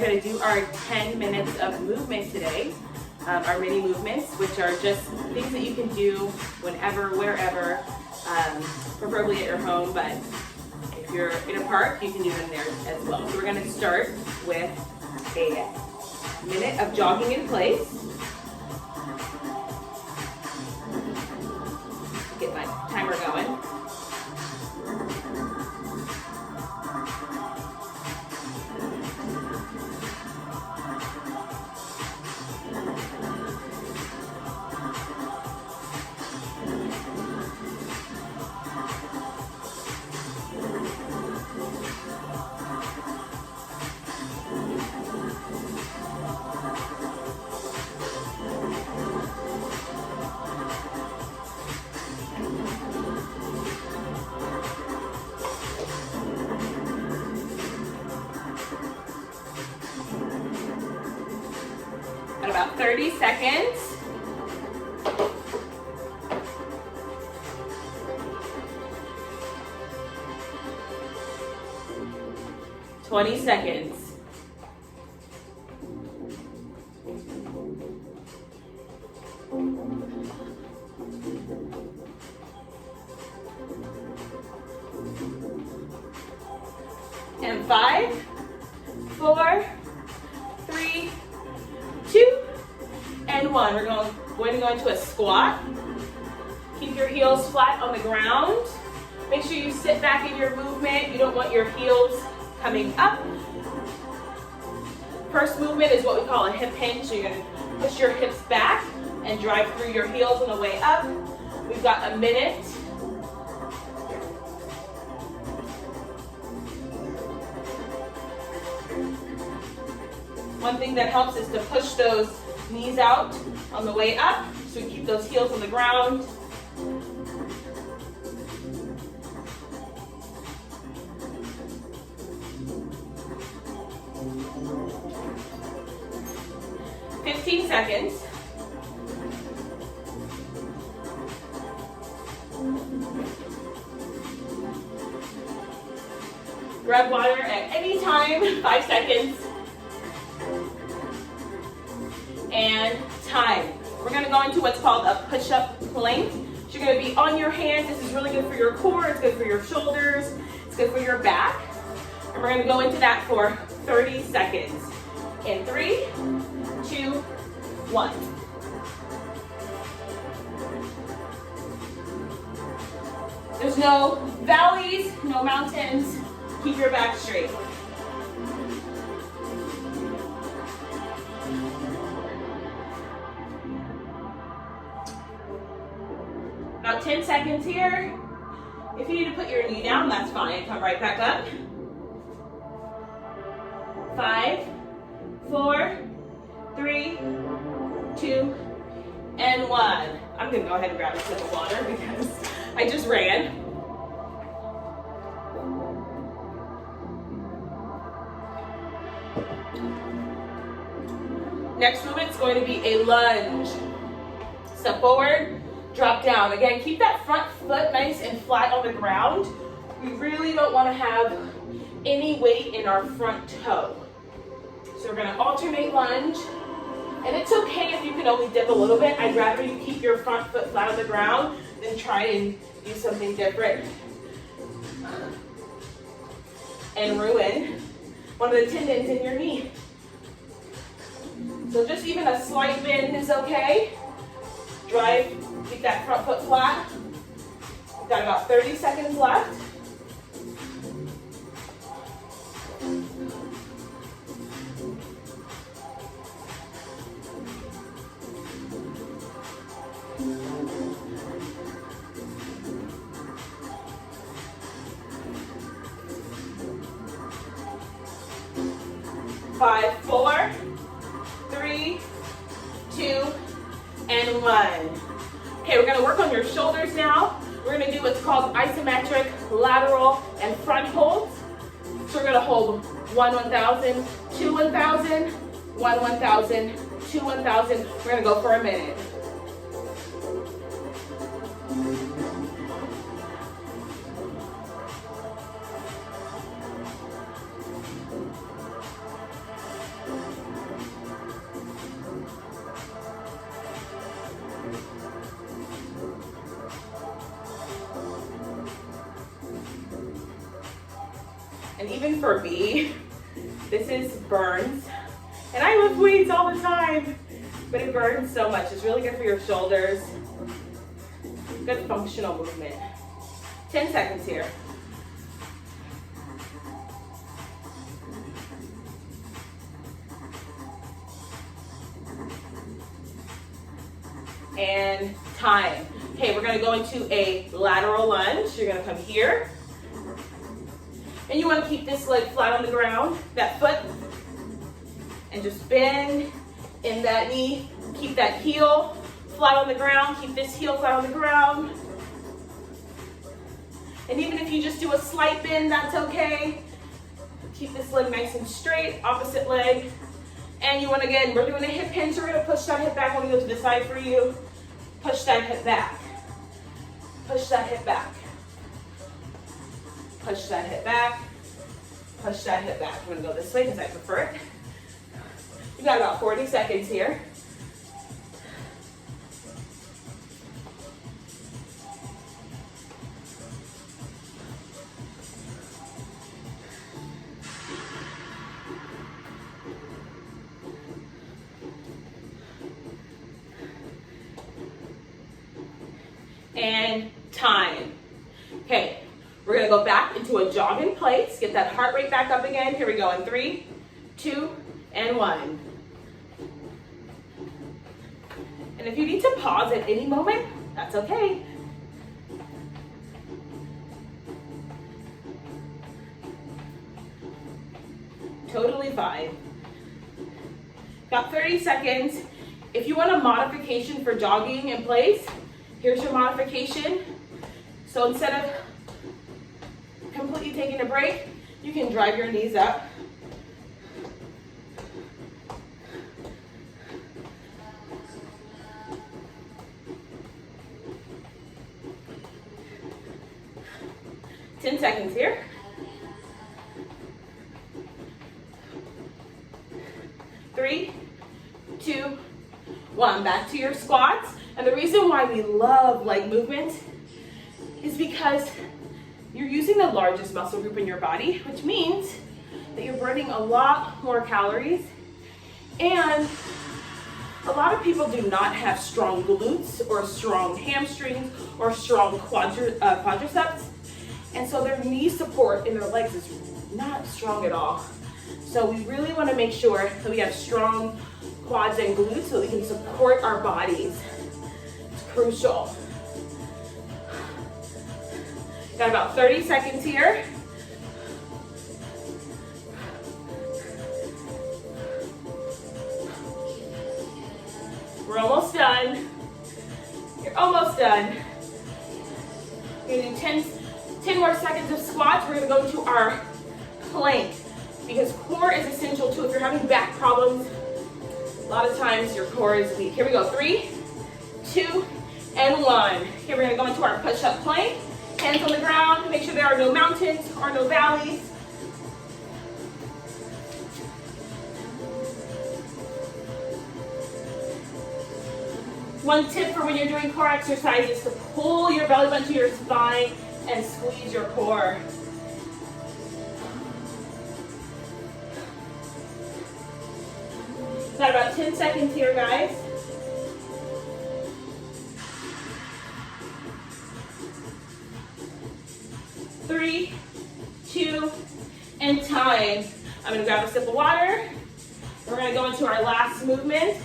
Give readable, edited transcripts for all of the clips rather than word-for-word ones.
going to do our 10 minutes of movement today, our mini movements, which are just things that you can do whenever, wherever, preferably at your home, but if you're in a park, you can do them there as well. So we're going to start with a minute of jogging in place. Get my timer going. About 30 seconds. Twenty seconds. And 5, 4, 3, 2, and 1. We're going to go into a squat. Keep your heels flat on the ground. Make sure you sit back in your movement. You don't want your heels coming up. First movement is what we call a hip hinge. So you're going to push your hips back and drive through your heels on the way up. We've got a minute. One thing that helps is to push those knees out on the way up, so we keep those heels on the ground. "15 seconds. Grab water at any time, 5 seconds. And time. We're going to go into what's called a push-up plank. So you're going to be on your hands. This is really good for your core. It's good for your shoulders. It's good for your back. And we're going to go into that for 30 seconds. In 3, 2, 1. There's no valleys, no mountains. Keep your back straight. About 10 seconds here. If you need to put your knee down, that's fine. Come right back up. 5, 4, 3, 2, and 1. I'm going to go ahead and grab a sip of water because I just ran. Next movement is going to be a lunge. Step forward. Drop down. Again, keep that front foot nice and flat on the ground. We really don't want to have any weight in our front toe. So we're going to alternate lunge. And it's okay if you can only dip a little bit. I'd rather you keep your front foot flat on the ground than try and do something different and ruin one of the tendons in your knee. So just even a slight bend is okay. Drive. Keep that front foot flat. We've got about 30 seconds left. Five, 4, 3, 2, and 1. Okay, we're going to work on your shoulders now. We're going to do what's called isometric, lateral, and front holds. So we're going to hold 1 1,000, 2 1,000, 1 1,000, 2 1,000. We're going to go for a minute. And even for me, this is burns. And I lift weights all the time, but it burns so much. It's really good for your shoulders. Good functional movement. 10 seconds here. And time. Okay, we're gonna go into a lateral lunge. You're gonna come here. And you wanna keep this leg flat on the ground, that foot, and just bend in that knee. Keep that heel flat on the ground. Keep this heel flat on the ground. And even if you just do a slight bend, that's okay. Keep this leg nice and straight, opposite leg. And you want, again, we're doing a hip hinge. We're gonna push that hip back. When we go to the side for you. Push that hip back. Push that hip back. Push that hip back. Push that hip back. We're gonna go this way because I prefer it. You got about 40 seconds here. And time. Okay, we're gonna go back into a jog in place. Get that heart rate back up again. Here we go in 3, 2, and 1. And if you need to pause at any moment, that's okay. Totally fine. Got 30 seconds. If you want a modification for jogging in place, here's your modification. So instead of completely taking a break, you can drive your knees up. Ten seconds here. 3, 2, 1. Back to your squats. And the reason why we love leg movement is because you're using the largest muscle group in your body, which means that you're burning a lot more calories. And a lot of people do not have strong glutes or strong hamstrings or strong quadriceps. And so their knee support in their legs is not strong at all. So we really want to make sure that we have strong quads and glutes so that we can support our bodies. It's crucial. Got about 30 seconds here. We're almost done. You're almost done. We're gonna do 10 more seconds of squats. We're gonna go to our plank because core is essential too. If you're having back problems, a lot of times your core is weak. Here we go, 3, 2, and 1. Here we're gonna go into our push-up plank. Hands on the ground, make sure there are no mountains or no valleys. One tip for when you're doing core exercise is to pull your belly button to your spine and squeeze your core. Got about 10 seconds here, guys. Three, 2, and time. I'm gonna grab a sip of water. We're gonna go into our last movement.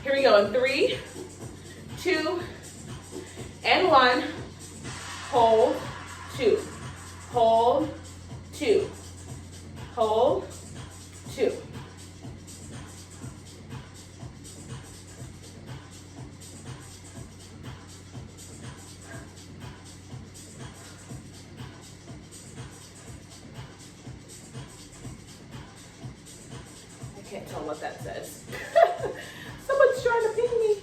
Here we go in 3, 2, and 1. Hold, 2. Hold, 2. Hold, 2. I can't tell what that says. Someone's trying to ping me.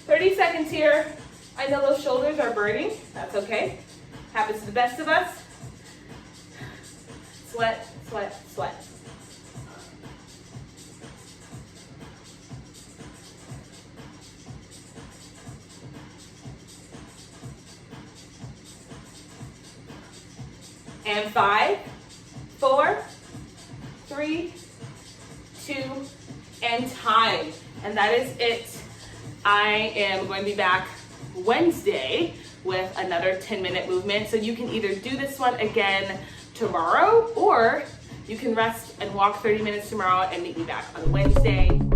30 seconds here. I know those shoulders are burning. That's okay. Happens to the best of us. Sweat, sweat, sweat. And 5, 4, 3, 2, and time. And that is it. I am going to be back Wednesday with another 10-minute movement. So you can either do this one again tomorrow, or you can rest and walk 30 minutes tomorrow and meet me back on Wednesday.